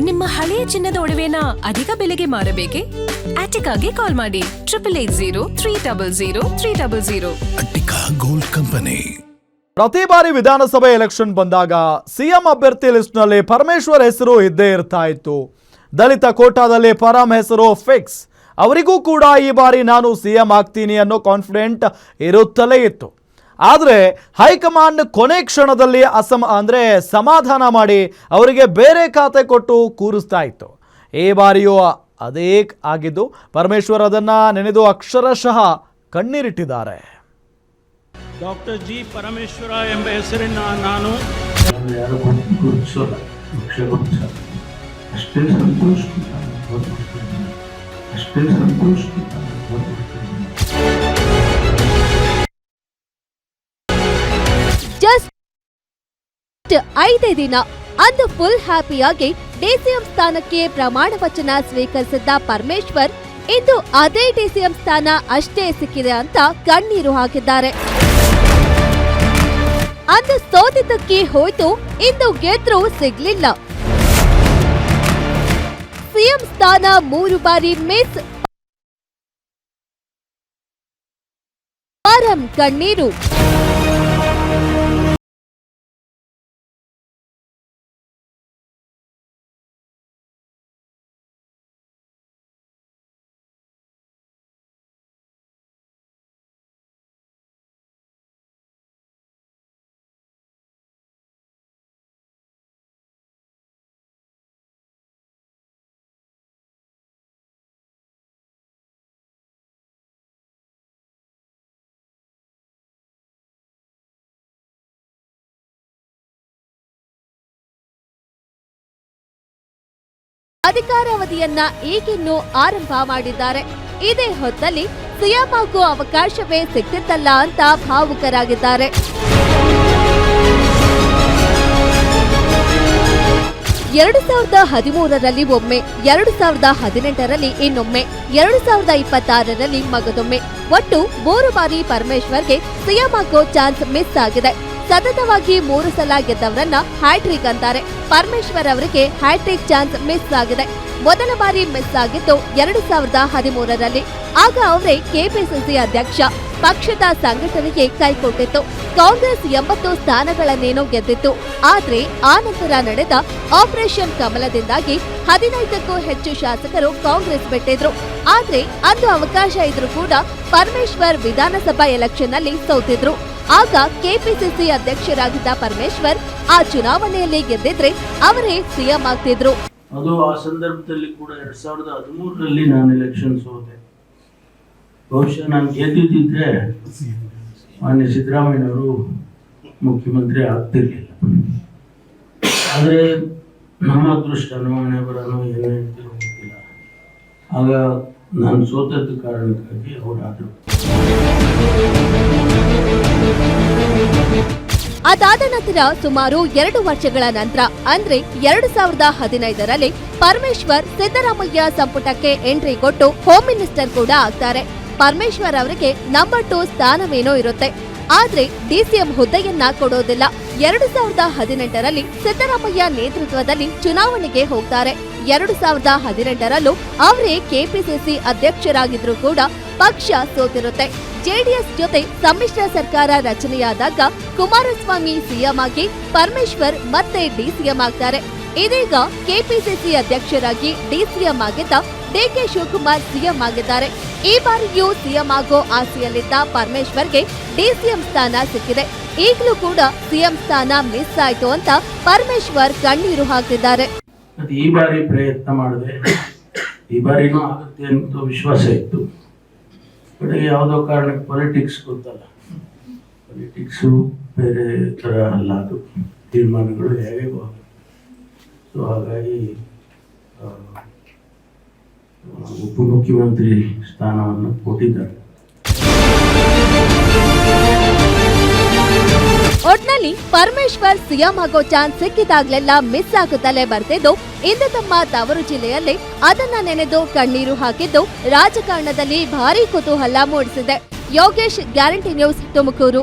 ನಿಮ್ಮ ಹಳೆಯ ಚಿನ್ನದ ಒಡವೆನ ಅಧಿಕ ಬೆಲೆಗೆ ಮಾರಬೇಕೆ? ಆಟಿಕಾಗೆ ಕಾಲ್ ಮಾಡಿ 8880 ಅಟ್ಟಿಕಾ ಗೋಲ್ಡ್ ಕಂಪನಿ. ಪ್ರತಿ ಬಾರಿ ವಿಧಾನಸಭೆ ಎಲೆಕ್ಷನ್ ಬಂದಾಗ ಸಿಎಂ ಅಭ್ಯರ್ಥಿ ಲಿಸ್ಟ್ನಲ್ಲಿ ಪರಮೇಶ್ವರ್ ಹೆಸರು ಇದ್ದೇ ಇರ್ತಾ ಇತ್ತು. ದಲಿತ ಕೋಟಾದಲ್ಲಿ ಪರಂ ಹೆಸರು ಫಿಕ್ಸ್. ಅವರಿಗೂ ಕೂಡ ಈ ಬಾರಿ ನಾನು ಸಿಎಂ ಆಗ್ತೀನಿ ಅನ್ನೋ ಕಾನ್ಫಿಡೆಂಟ್ ಇರುತ್ತಲೇ ಇತ್ತು. ಆದರೆ ಹೈಕಮಾಂಡ್ ಕೊನೆ ಕ್ಷಣದಲ್ಲಿ ಸಮಾಧಾನ ಮಾಡಿ ಅವರಿಗೆ ಬೇರೆ ಖಾತೆ ಕೊಟ್ಟು ಕೂರಿಸ್ತಾ ಇತ್ತು. ಈ ಬಾರಿಯೂ ಅದೇ ಆಗಿದ್ದು ಪರಮೇಶ್ವರ್ ಅದನ್ನು ನೆನೆದು ಅಕ್ಷರಶಃ ಕಣ್ಣೀರಿಟ್ಟಿದ್ದಾರೆ. ಡಾಕ್ಟರ್ ಜಿ ಪರಮೇಶ್ವರ ಎಂಬ ಹೆಸರಿನ ನಾನು ಜಸ್ಟ್ 5 ದಿನ ಅಂದು ಫುಲ್ ಹ್ಯಾಪಿಯಾಗಿ ಡಿಸಿಎಂ ಸ್ಥಾನಕ್ಕೆ ಪ್ರಮಾಣ ವಚನ ಸ್ವೀಕರಿಸಿದ್ದ ಪರಮೇಶ್ವರ್ ಇಂದು ಅದೇ ಡಿಸಿಎಂ ಸ್ಥಾನ ಅಷ್ಟೇ ಸಿಕ್ಕಿದೆ ಅಂತ ಕಣ್ಣೀರು ಹಾಕಿದ್ದಾರೆ. ಅಂದು ಸೋತಿದ್ದಕ್ಕೆ ಹೋಯ್ತು, ಇಂದು ಗೆದ್ರು ಸಿಗ್ಲಿಲ್ಲ. ಸಿಎಂ ಸ್ಥಾನ 3 ಬಾರಿ ಮಿಸ್, ಪರಂ ಕಣ್ಣೀರು. ಅಧಿಕಾರಾವಧಿಯನ್ನ ಈಗಿನ್ನೂ ಆರಂಭ ಮಾಡಿದ್ದಾರೆ. ಇದೇ ಹೊತ್ತಲ್ಲಿ ಸಿಎಂ ಆಗೋ ಅವಕಾಶವೇ ಸಿಕ್ತಿತ್ತಲ್ಲ ಅಂತ ಭಾವುಕರಾಗಿದ್ದಾರೆ. 2013ರಲ್ಲಿ ಒಮ್ಮೆ, 2018ರಲ್ಲಿ ಇನ್ನೊಮ್ಮೆ, 2026ರಲ್ಲಿ ಮಗದೊಮ್ಮೆ, ಒಟ್ಟು 3 ಬಾರಿ ಪರಮೇಶ್ವರ್ಗೆ ಸಿಎಂ ಆಗೋ ಚಾನ್ಸ್ ಮಿಸ್ ಆಗಿದೆ. ಸತತವಾಗಿ 3 ಸಲ ಗೆದ್ದವರನ್ನ ಹ್ಯಾಟ್ರಿಕ್ ಅಂತಾರೆ. ಪರಮೇಶ್ವರ್ ಅವರಿಗೆ ಹ್ಯಾಟ್ರಿಕ್ ಚಾನ್ಸ್ ಮಿಸ್ ಆಗಿದೆ. ಮೊದಲ ಬಾರಿ ಮಿಸ್ ಆಗಿದ್ದು 2013ರಲ್ಲಿ. ಆಗ ಅವರೇ ಕೆಪಿಸಿಸಿ ಅಧ್ಯಕ್ಷ. ಪಕ್ಷದ ಸಂಘಟನೆಗೆ ಕೈಕೊಟ್ಟಿತ್ತು. ಕಾಂಗ್ರೆಸ್ 80 ಸ್ಥಾನಗಳನ್ನೇನೋ ಗೆದ್ದಿತ್ತು. ಆದ್ರೆ ಆ ನಂತರ ನಡೆದ ಆಪರೇಷನ್ ಕಮಲದಿಂದಾಗಿ 15ಕ್ಕೂ ಹೆಚ್ಚು ಶಾಸಕರು ಕಾಂಗ್ರೆಸ್ ಬಿಟ್ಟಿದ್ರು. ಆದ್ರೆ ಅಂದು ಅವಕಾಶ ಇದ್ರೂ ಕೂಡ ಪರಮೇಶ್ವರ್ ವಿಧಾನಸಭಾ ಎಲೆಕ್ಷನ್ ನಲ್ಲಿ ಸೋತಿದ್ರು. ಆಗ ಕೆಪಿಸಿಸಿ ಅಧ್ಯಕ್ಷರಾಗಿದ್ದ ಪರಮೇಶ್ವರ್ ಆ ಚುನಾವಣೆಯಲ್ಲಿ ಗೆದ್ದಿದ್ರೆ ಅವರೇ ಸಿಎಂ ಆಗ್ತಿದ್ರು. ಅದು ಆ ಸಂದರ್ಭದಲ್ಲಿ ಕೂಡ 2013ರಲ್ಲಿ ನಾನು ಎಲೆಕ್ಷನ್ ಸೋತೆ. ಬಹುಶಃ ನಾನು ಗೆದ್ದಿದ್ದಿದ್ರೆ ಮಾನ್ಯ ಸಿದ್ದರಾಮಯ್ಯನವರು ಮುಖ್ಯಮಂತ್ರಿ ಆಗ್ತಿರ್ಲಿಲ್ಲ. ಆದರೆ ನಮ್ಮ ಅದೃಷ್ಟನೋ ಹಣೆ ಬರನೋ ಏನೋ ಗೊತ್ತಿಲ್ಲ. ಆಗ ನಾನು ಸೋತದ್ದು ಕಾರಣಕ್ಕಾಗಿ ಅವರಾದರು. ಅದಾದ ನಂತರ ಸುಮಾರು 2 ವರ್ಷಗಳ ನಂತರ ಅಂದ್ರೆ 2015ರಲ್ಲಿ ಪರಮೇಶ್ವರ್ ಸಿದ್ದರಾಮಯ್ಯ ಸಂಪುಟಕ್ಕೆ ಎಂಟ್ರಿ ಕೊಟ್ಟು ಹೋಮ್ ಮಿನಿಸ್ಟರ್ ಕೂಡ ಆಗ್ತಾರೆ. ಪರಮೇಶ್ವರ್ ಅವರಿಗೆ ನಂಬರ್ 2 ಸ್ಥಾನವೇನೋ ಇರುತ್ತೆ, ಆದ್ರೆ ಡಿಸಿಎಂ ಹುದ್ದೆಯನ್ನ ಕೊಡೋದಿಲ್ಲ. 2018ರಲ್ಲಿ ಸಿದ್ದರಾಮಯ್ಯ ನೇತೃತ್ವದಲ್ಲಿ ಚುನಾವಣೆಗೆ ಹೋಗ್ತಾರೆ. 2018ರಲ್ಲೂ ಅವರೇ ಕೆಪಿಸಿಸಿ ಅಧ್ಯಕ್ಷರಾಗಿದ್ರು ಕೂಡ ಪಕ್ಷ ಸೋತಿರುತ್ತೆ. ಜೆಡಿಎಸ್ ಜೊತೆ ಸಮ್ಮಿಶ್ರ ಸರ್ಕಾರ ರಚನೆಯಾದಾಗ ಕುಮಾರಸ್ವಾಮಿ ಸಿಎಂ ಆಗಿ ಪರಮೇಶ್ವರ್ ಮತ್ತೆ ಡಿಸಿಎಂ ಆಗ್ತಾರೆ. ಇದೀಗ ಕೆಪಿಸಿಸಿ ಅಧ್ಯಕ್ಷರಾಗಿ ಡಿಸಿಎಂ ಆಗಿದ್ದ ಡಿಕೆ ಶಿವಕುಮಾರ್ ಸಿಎಂ ಆಗಿದ್ದಾರೆ. ಈ ಬಾರಿಯೂ ಸಿಎಂ ಆಗೋ ಆಸೆಯಲ್ಲಿದ್ದ ಪರಮೇಶ್ವರ್ಗೆ ಡಿಸಿಎಂ ಸ್ಥಾನ ಸಿಕ್ಕಿದೆ. ಈಗಲೂ ಕೂಡ ಸಿಎಂ ಸ್ಥಾನ ಮಿಸ್ ಆಯ್ತು ಅಂತ ಪರಮೇಶ್ವರ್ ಕಣ್ಣೀರು ಹಾಕಿದ್ದಾರೆ. ಈ ಬಾರಿ ಪ್ರಯತ್ನ ಮಾಡಿದೆ, ಈ ಬಾರಿನೂ ಆಗುತ್ತೆ ಅಂತ ವಿಶ್ವಾಸ ಇತ್ತು. ಕಡೆಗೆ ಯಾವುದೋ ಕಾರಣಕ್ಕೆ ಪಾಲಿಟಿಕ್ಸ್ ಗೊತ್ತಲ್ಲ, ಪಾಲಿಟಿಕ್ಸು ಬೇರೆ ಥರ ಅಲ್ಲ, ಅದು ತೀರ್ಮಾನಗಳು ಹೇಗೆ ಸೊ ಹಾಗಾಗಿ ಉಪಮುಖ್ಯಮಂತ್ರಿ ಸ್ಥಾನವನ್ನು ಕೊಟ್ಟಿದ್ದಾರೆ. ಒಟ್ನಲ್ಲಿ ಪರಮೇಶ್ವರ್ ಸಿಎಂ ಆಗೋ ಚಾನ್ಸ್ ಸಿಕ್ಕಿದಾಗ್ಲೆಲ್ಲ ಮಿಸ್ ಆಗುತ್ತಲೇ ಬರ್ತಿದ್ದು, ಇಂದು ತಮ್ಮ ತವರು ಜಿಲ್ಲೆಯಲ್ಲಿ ಅದನ್ನ ನೆನೆದು ಕಣ್ಣೀರು ಹಾಕಿದ್ದು ರಾಜಕಾರಣದಲ್ಲಿ ಭಾರೀ ಕುತೂಹಲ ಮೂಡಿಸಿದೆ. Yogesh, guarantee news, Tumakuru.